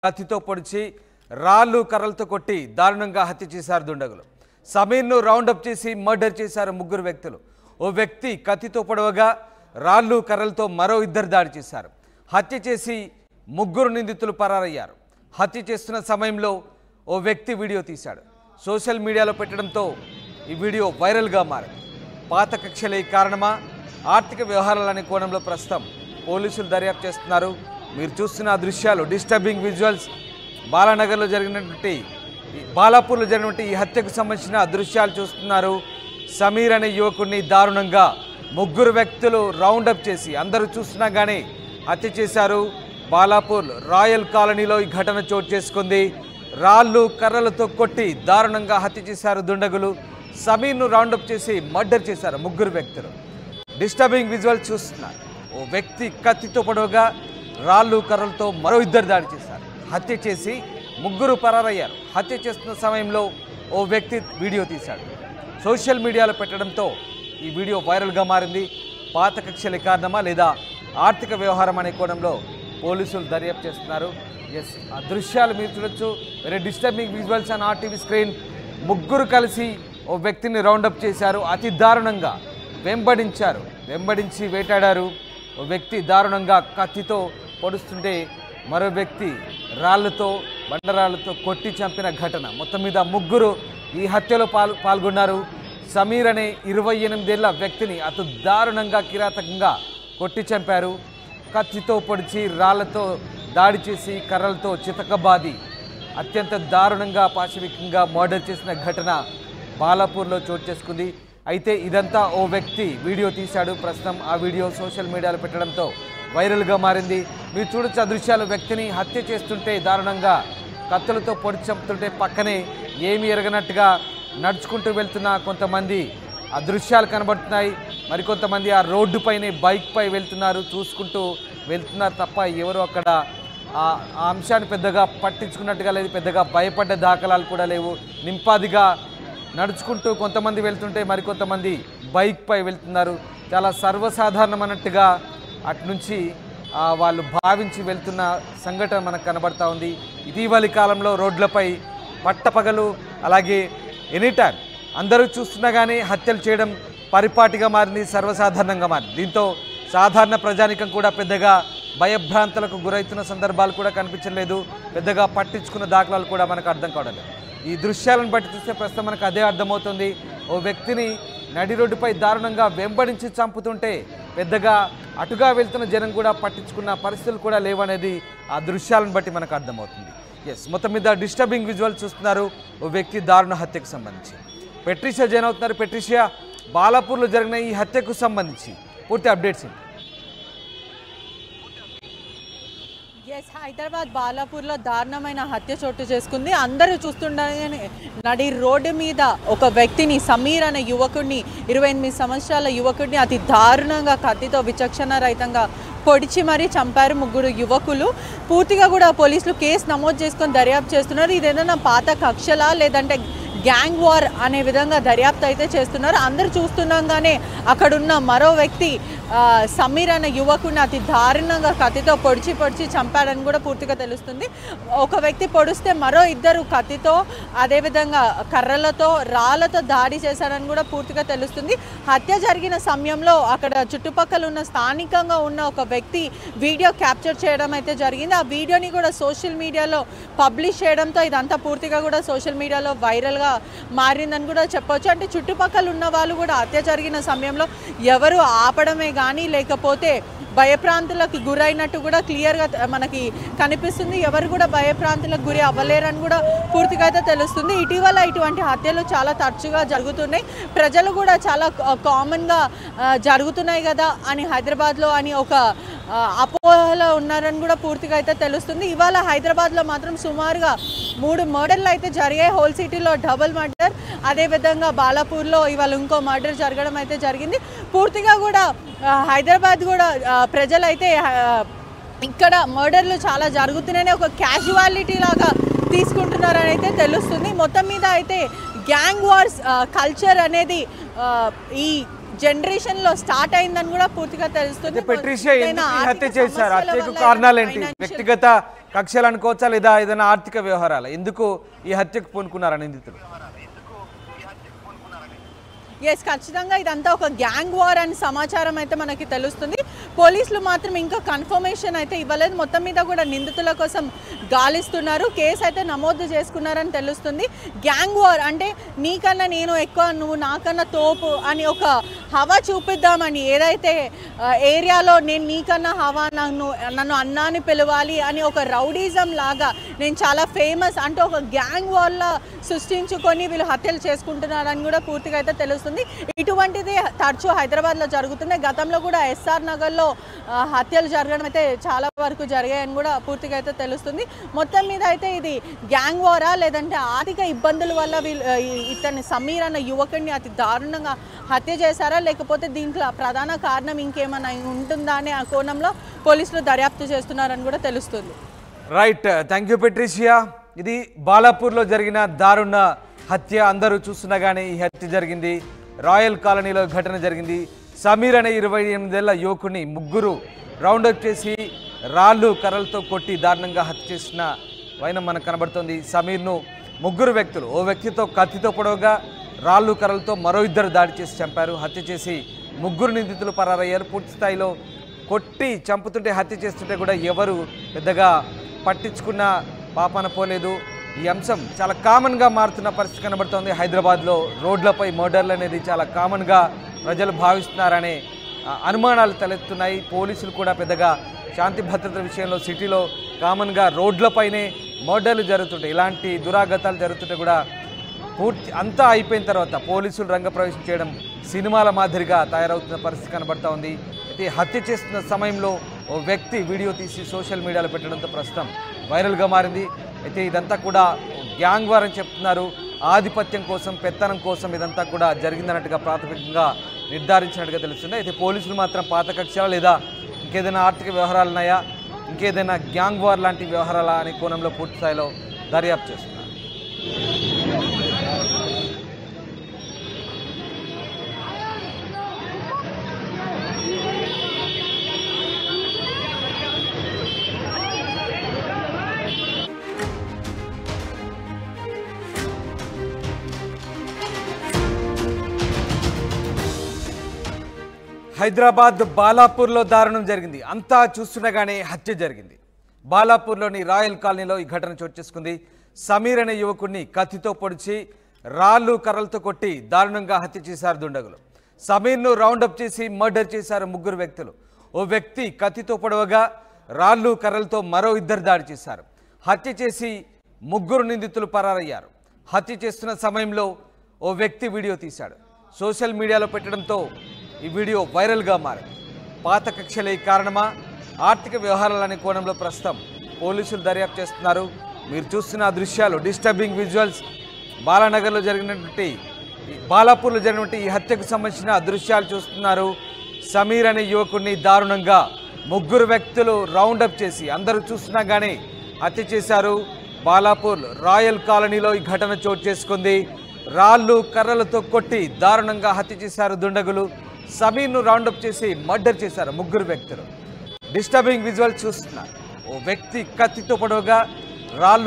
కత్తితో పొడిచి రాళ్ళు కర్రలతో కొట్టి దారుణంగా హత్య చేశారు దుండగులు. సమీర్ను రౌండప్ చేసి మర్డర్ చేశారు ముగ్గురు వ్యక్తులు. ఓ వ్యక్తి కత్తితో పొడవగా రాళ్ళు కర్రలతో మరో ఇద్దరు దాడి చేశారు. హత్య చేసి ముగ్గురు నిందితులు పరారయ్యారు. హత్య చేస్తున్న సమయంలో ఓ వ్యక్తి వీడియో తీశాడు. సోషల్ మీడియాలో పెట్టడంతో ఈ వీడియో వైరల్గా మారింది. పాత కక్షలే కారణమా, ఆర్థిక వ్యవహారాలనే కోణంలో ప్రస్తుతం పోలీసులు దర్యాప్తు చేస్తున్నారు. మీరు చూస్తున్న దృశ్యాలు డిస్టర్బింగ్ విజువల్స్. బాలాపూర్లో జరిగినటువంటి ఈ హత్యకు సంబంధించిన దృశ్యాలు చూస్తున్నారు. సమీర్ అనే యువకుడిని దారుణంగా ముగ్గురు వ్యక్తులు రౌండప్ చేసి అందరూ చూస్తున్నా కానీ హత్య చేశారు. బాలాపూర్ రాయల్ కాలనీలో ఈ ఘటన చోటు చేసుకుంది. రాళ్ళు కర్రలతో కొట్టి దారుణంగా హత్య చేశారు దుండగులు. సమీర్ను రౌండప్ చేసి మర్డర్ చేశారు ముగ్గురు వ్యక్తులు. డిస్టర్బింగ్ విజువల్ చూస్తున్నారు. ఓ వ్యక్తి కత్తితో పొడవగా రాళ్ళు కర్రలతో మరో ఇద్దరు దాడి చేశారు. హత్య చేసి ముగ్గురు పరారయ్యారు. హత్య చేస్తున్న సమయంలో ఓ వ్యక్తి వీడియో తీశాడు. సోషల్ మీడియాలో పెట్టడంతో ఈ వీడియో వైరల్గా మారింది. పాత కక్షలే కారణమా లేదా ఆర్థిక వ్యవహారం అనే కోణంలో పోలీసులు దర్యాప్తు చేస్తున్నారు. ఎస్, ఆ దృశ్యాలు మీరు చూడొచ్చు. Very disturbing visuals on RTV screen. ముగ్గురు కలిసి ఓ వ్యక్తిని రౌండప్ చేశారు. అతి దారుణంగా వెంబడించి వేటాడారు. ఓ వ్యక్తి దారుణంగా కత్తితో పొడుస్తుంటే మరో వ్యక్తి బండరాళ్లతో కొట్టి చంపిన ఘటన. మొత్తం మీద ముగ్గురు ఈ హత్యలో పాల్గొన్నారు. సమీర్ అనే 28 ఏళ్ల వ్యక్తిని అతి దారుణంగా కిరాతకంగా కొట్టి చంపారు. కత్తితో పొడిచి రాళ్లతో దాడి చేసి కర్రలతో చితకబాది అత్యంత దారుణంగా పాశవికంగా మర్డర్ చేసిన ఘటన బాలాపూర్లో చోటు చేసుకుంది. అయితే ఇదంతా ఓ వ్యక్తి వీడియో తీశాడు. ప్రస్తుతం ఆ వీడియో సోషల్ మీడియాలో పెట్టడంతో వైరల్గా మారింది. మీరు చూడొచ్చు ఆ దృశ్యాలు. వ్యక్తిని హత్య చేస్తుంటే దారుణంగా కత్తులతో పొడి చంపుతుంటే పక్కనే ఏమీ ఎరగనట్టుగా నడుచుకుంటూ వెళ్తున్న కొంతమంది ఆ దృశ్యాలు కనబడుతున్నాయి. మరికొంతమంది ఆ రోడ్డు పైనే బైక్పై వెళ్తున్నారు, చూసుకుంటూ వెళ్తున్నారు తప్ప ఎవరు అక్కడ ఆ అంశాన్ని పెద్దగా పట్టించుకున్నట్టుగా లేదు. పెద్దగా భయపడ్డ దాఖలాలు కూడా లేవు. నింపాదిగా నడుచుకుంటూ కొంతమంది వెళ్తుంటే మరికొంతమంది బైక్పై వెళ్తున్నారు. చాలా సర్వసాధారణమైనట్టుగా అట్నుంచి వాళ్ళు భావించి వెళ్తున్న సంఘటన మనకు కనబడతా ఉంది. ఇటీవలి కాలంలో రోడ్లపై పట్టపగలు అలాగే ఎనీటైం అందరూ చూస్తున్నా కానీ హత్యలు చేయడం పరిపాటిగా మారింది, సర్వసాధారణంగా మారింది. దీంతో సాధారణ ప్రజానికం కూడా పెద్దగా భయభ్రాంతులకు గురవుతున్న సందర్భాలు కూడా కనిపించలేదు. పెద్దగా పట్టించుకున్న దాఖలాలు కూడా మనకు అర్థం కావడం లేదు. ఈ దృశ్యాలను బట్టి చూస్తే ప్రస్తుతం మనకు అదే అర్థమవుతుంది. ఓ వ్యక్తిని నడి రోడ్డుపై దారుణంగా వెంబడించి చంపుతుంటే పెద్దగా అటుగా వెళ్తున్న జనం కూడా పట్టించుకున్న పరిస్థితులు కూడా లేవనేది ఆ దృశ్యాలను బట్టి మనకు అర్థమవుతుంది. ఎస్, మొత్తం మీద డిస్టర్బింగ్ విజువల్ చూస్తున్నారు ఓ వ్యక్తి దారుణ హత్యకు సంబంధించి. పెట్రిషియా జాయిన్ అవుతున్నారు. పెట్రిషియా, బాలాపూర్లో జరిగిన ఈ హత్యకు సంబంధించి పూర్తి అప్డేట్స్ ఏంటి? ఎస్, హైదరాబాద్ బాలాపూర్లో దారుణమైన హత్య చోటు చేసుకుంది. అందరూ చూస్తుండగానే నడి రోడ్డు మీద ఒక వ్యక్తిని, సమీర్ అనే యువకుడిని, 28 సంవత్సరాల యువకుడిని అతి దారుణంగా కత్తితో విచక్షణ రహితంగా పొడిచి మరీ చంపారు ముగ్గురు యువకులు. పూర్తిగా కూడా పోలీసులు కేసు నమోదు చేసుకొని దర్యాప్తు చేస్తున్నారు. ఇదేదైనా పాత కక్షలా లేదంటే గ్యాంగ్ వార్ అనే విధంగా దర్యాప్తు అయితే చేస్తున్నారు. అందరూ చూస్తుండగానే అక్కడున్న మరో వ్యక్తి సమీర్ అనే యువకుడిని అతి దారుణంగా కత్తితో పొడిచి చంపాడని కూడా పూర్తిగా తెలుస్తుంది. ఒక వ్యక్తి పొడిస్తే మరో ఇద్దరు కత్తితో అదేవిధంగా కర్రలతో రాళ్లతో దాడి చేశాడని కూడా పూర్తిగా తెలుస్తుంది. హత్య జరిగిన సమయంలో అక్కడ చుట్టుపక్కల ఉన్న స్థానికంగా ఉన్న ఒక వ్యక్తి వీడియో క్యాప్చర్ చేయడం అయితే జరిగింది. ఆ వీడియోని కూడా సోషల్ మీడియాలో పబ్లిష్ చేయడంతో ఇదంతా పూర్తిగా కూడా సోషల్ మీడియాలో వైరల్గా మారిందని కూడా చెప్పొచ్చు. అంటే చుట్టుపక్కల ఉన్న వాళ్ళు కూడా హత్య జరిగిన సమయంలో ఎవరు ఆపడమే కానీ లేకపోతే భయప్రాంతులకు గురైనట్టు కూడా క్లియర్గా మనకి కనిపిస్తుంది. ఎవరు కూడా భయప్రాంతులకు గురి అవ్వలేరని కూడా పూర్తిగా అయితే తెలుస్తుంది. ఇటీవల ఇటువంటి హత్యలు చాలా తరచుగా జరుగుతున్నాయి. ప్రజలు కూడా చాలా కామన్గా జరుగుతున్నాయి కదా అని హైదరాబాద్లో అని ఒక అపోహలో ఉన్నారని కూడా పూర్తిగా అయితే తెలుస్తుంది. ఇవాళ హైదరాబాద్లో మాత్రం సుమారుగా 3 మర్డర్లు అయితే జరిగాయి. హోల్ సిటీలో డబుల్ మర్డర్, అదేవిధంగా బాలాపూర్లో ఇవాళ ఇంకో మర్డర్ జరగడం అయితే జరిగింది. పూర్తిగా కూడా హైదరాబాద్ కూడా ప్రజలైతే ఇక్కడ మర్డర్లు చాలా జరుగుతున్నాయని ఒక క్యాజువాలిటీ లాగా తీసుకుంటున్నారని అయితే తెలుస్తుంది. మొత్తం మీద అయితే గ్యాంగ్ వార్స్ కల్చర్ అనేది ఈ జనరేషన్ లో స్టార్ట్ అయిందని కూడా పూర్తిగా తెలుస్తుంది. పెట్రిషియా ఎందుకు హత్య చేశారు? హత్యకు కారణాలు ఏంటి? వ్యక్తిగత కక్షలు అనుకోవచ్చా లేదా ఏదైనా ఆర్థిక వ్యవహారాలు ఎందుకు ఈ హత్యకు పూనుకున్నారా నిందితులు? ఎస్, ఖచ్చితంగా ఇదంతా ఒక గ్యాంగ్ వార్ అని సమాచారం అయితే మనకి తెలుస్తుంది. పోలీసులు మాత్రం ఇంకా కన్ఫర్మేషన్ అయితే ఇవ్వలేదు. మొత్తం మీద కూడా నిందితుల కోసం గాలిస్తున్నారు. కేసు అయితే నమోదు చేసుకున్నారని తెలుస్తుంది. గ్యాంగ్ వార్ అంటే నీకన్నా నేను ఎక్కువ, నువ్వు నాకన్నా తోపు అని ఒక హవా చూపిద్దామని, ఏదైతే ఏరియాలో నేను నీకన్నా హవా, నన్ను అన్నాని పిలవాలి అని ఒక రౌడీజం లాగా, నేను చాలా ఫేమస్ అంటే ఒక గ్యాంగ్ వార్లా సృష్టించుకొని వీళ్ళు హత్యలు చేసుకుంటున్నారని కూడా పూర్తిగా అయితే తెలుస్తుంది. ఇటువంటిది తరచూ హైదరాబాద్లో జరుగుతుంది. గతంలో కూడా ఎస్ఆర్ నగర్లో హత్యలు జరగడం అయితే చాలా వరకు జరిగాయని కూడా పూర్తిగా అయితే తెలుస్తుంది. మొత్తం మీద అయితే ఇది గ్యాంగ్ వారా లేదంటే ఆర్థిక ఇబ్బందుల వల్ల ఇతన్ని సమీర్ అన్న యువకుడిని అతి దారుణంగా హత్య చేశారా, లేకపోతే దీంట్లో ప్రధాన కారణం ఇంకేమైనా ఉంటుందా అనే ఆ కోణంలో పోలీసులు దర్యాప్తు చేస్తున్నారని కూడా తెలుస్తుంది. Right, thank you Patricia. ఇది బాలాపూర్లో జరిగిన దారుణ హత్య. అందరూ చూస్తుండగానే ఈ హత్య జరిగింది. రాయల్ కాలనీలో ఘటన జరిగింది. సమీర్ అనే 28 ఏళ్ల యువకుని ముగ్గురు రౌండప్ చేసి రాళ్ళు కర్రలతో కొట్టి దారుణంగా హత్య చేసిన వైనం మనకు కనబడుతుంది. సమీర్ను ముగ్గురు వ్యక్తులు, ఓ వ్యక్తితో కత్తితో పొడవుగా రాళ్ళు కర్రలతో మరో ఇద్దరు దాడి చేసి చంపారు. హత్య చేసి ముగ్గురు నిందితులు పరారయ్యారు. పూర్తి స్థాయిలో కొట్టి చంపుతుంటే, హత్య చేస్తుంటే కూడా ఎవరు పెద్దగా పట్టించుకున్న పాపన పోలేదు. ఈ అంశం చాలా కామన్గా మారుతున్న పరిస్థితి కనబడుతోంది. హైదరాబాద్లో రోడ్లపై మర్డర్లు అనేది చాలా కామన్గా ప్రజలు భావిస్తున్నారనే అనుమానాలు తలెత్తున్నాయి. పోలీసులు కూడా పెద్దగా శాంతి భద్రతల విషయంలో సిటీలో కామన్గా రోడ్లపైనే మర్డర్లు జరుగుతుంటాయి. ఇలాంటి దురాగతాలు జరుగుతుంటే కూడా పూర్తి అంతా అయిపోయిన తర్వాత పోలీసులు రంగప్రవేశం చేయడం సినిమాల మాదిరిగా తయారవుతున్న పరిస్థితి కనబడుతూ ఉంది. అయితే హత్య చేస్తున్న సమయంలో ఓ వ్యక్తి వీడియో తీసి సోషల్ మీడియాలో పెట్టడంతో ప్రస్తుతం వైరల్గా మారింది. అయితే ఇదంతా కూడా గ్యాంగ్ వార్ అని చెప్తున్నారు. ఆధిపత్యం కోసం, పెత్తనం కోసం ఇదంతా కూడా జరిగిందన్నట్టుగా ప్రాథమికంగా నిర్ధారించినట్టుగా తెలుస్తుంది. అయితే పోలీసులు మాత్రం పాత కక్షలా లేదా ఇంకేదైనా ఆర్థిక వ్యవహారాలు ఉన్నాయా, ఇంకేదైనా గ్యాంగ్ వార్ లాంటి వ్యవహారాలా అనే కోణంలో పూర్తి స్థాయిలో దర్యాప్తు చేస్తున్నారు. హైదరాబాద్ బాలాపూర్లో దారుణం జరిగింది. అంతా చూస్తుండగానే హత్య జరిగింది. బాలాపూర్లోని రాయల్ కాలనీలో ఈ ఘటన చోటు చేసుకుంది. సమీర్ అనే యువకుడిని కత్తితో పొడిచి రాళ్ళు కర్రలతో కొట్టి దారుణంగా హత్య చేశారు దుండగులు. సమీర్ను రౌండప్ చేసి మర్డర్ చేశారు ముగ్గురు వ్యక్తులు. ఓ వ్యక్తి కత్తితో పొడవగా రాళ్ళు కర్రలతో మరో ఇద్దరు దాడి చేశారు. హత్య చేసి ముగ్గురు నిందితులు పరారయ్యారు. హత్య చేస్తున్న సమయంలో ఓ వ్యక్తి వీడియో తీశాడు. సోషల్ మీడియాలో పెట్టడంతో ఈ వీడియో వైరల్గా మారింది. పాత కక్షలే కారణమా, ఆర్థిక వ్యవహారాలనే కోణంలో ప్రస్తుతం పోలీసులు దర్యాప్తు చేస్తున్నారు. మీరు చూస్తున్న దృశ్యాలు, డిస్టర్బింగ్ విజువల్స్, బాలానగర్లో జరిగినటువంటి బాలాపూర్లో జరిగినటువంటి ఈ హత్యకు సంబంధించిన దృశ్యాలు చూస్తున్నారు. సమీర్ అనే యువకుడిని దారుణంగా ముగ్గురు వ్యక్తులు రౌండప్ చేసి అందరూ చూస్తున్నా కానీ హత్య చేశారు. బాలాపూర్ రాయల్ కాలనీలో ఈ ఘటన చోటు చేసుకుంది. రాళ్ళు కర్రలతో కొట్టి దారుణంగా హత్య చేశారు దుండగులు. సమీర్ను రౌండప్ చేసి మర్డర్ చేశారు ముగ్గురు వ్యక్తులు. డిస్టర్బింగ్ విజువల్ చూస్తున్నారు. ఓ వ్యక్తి కత్తితో పొడవుగా రాళ్ళు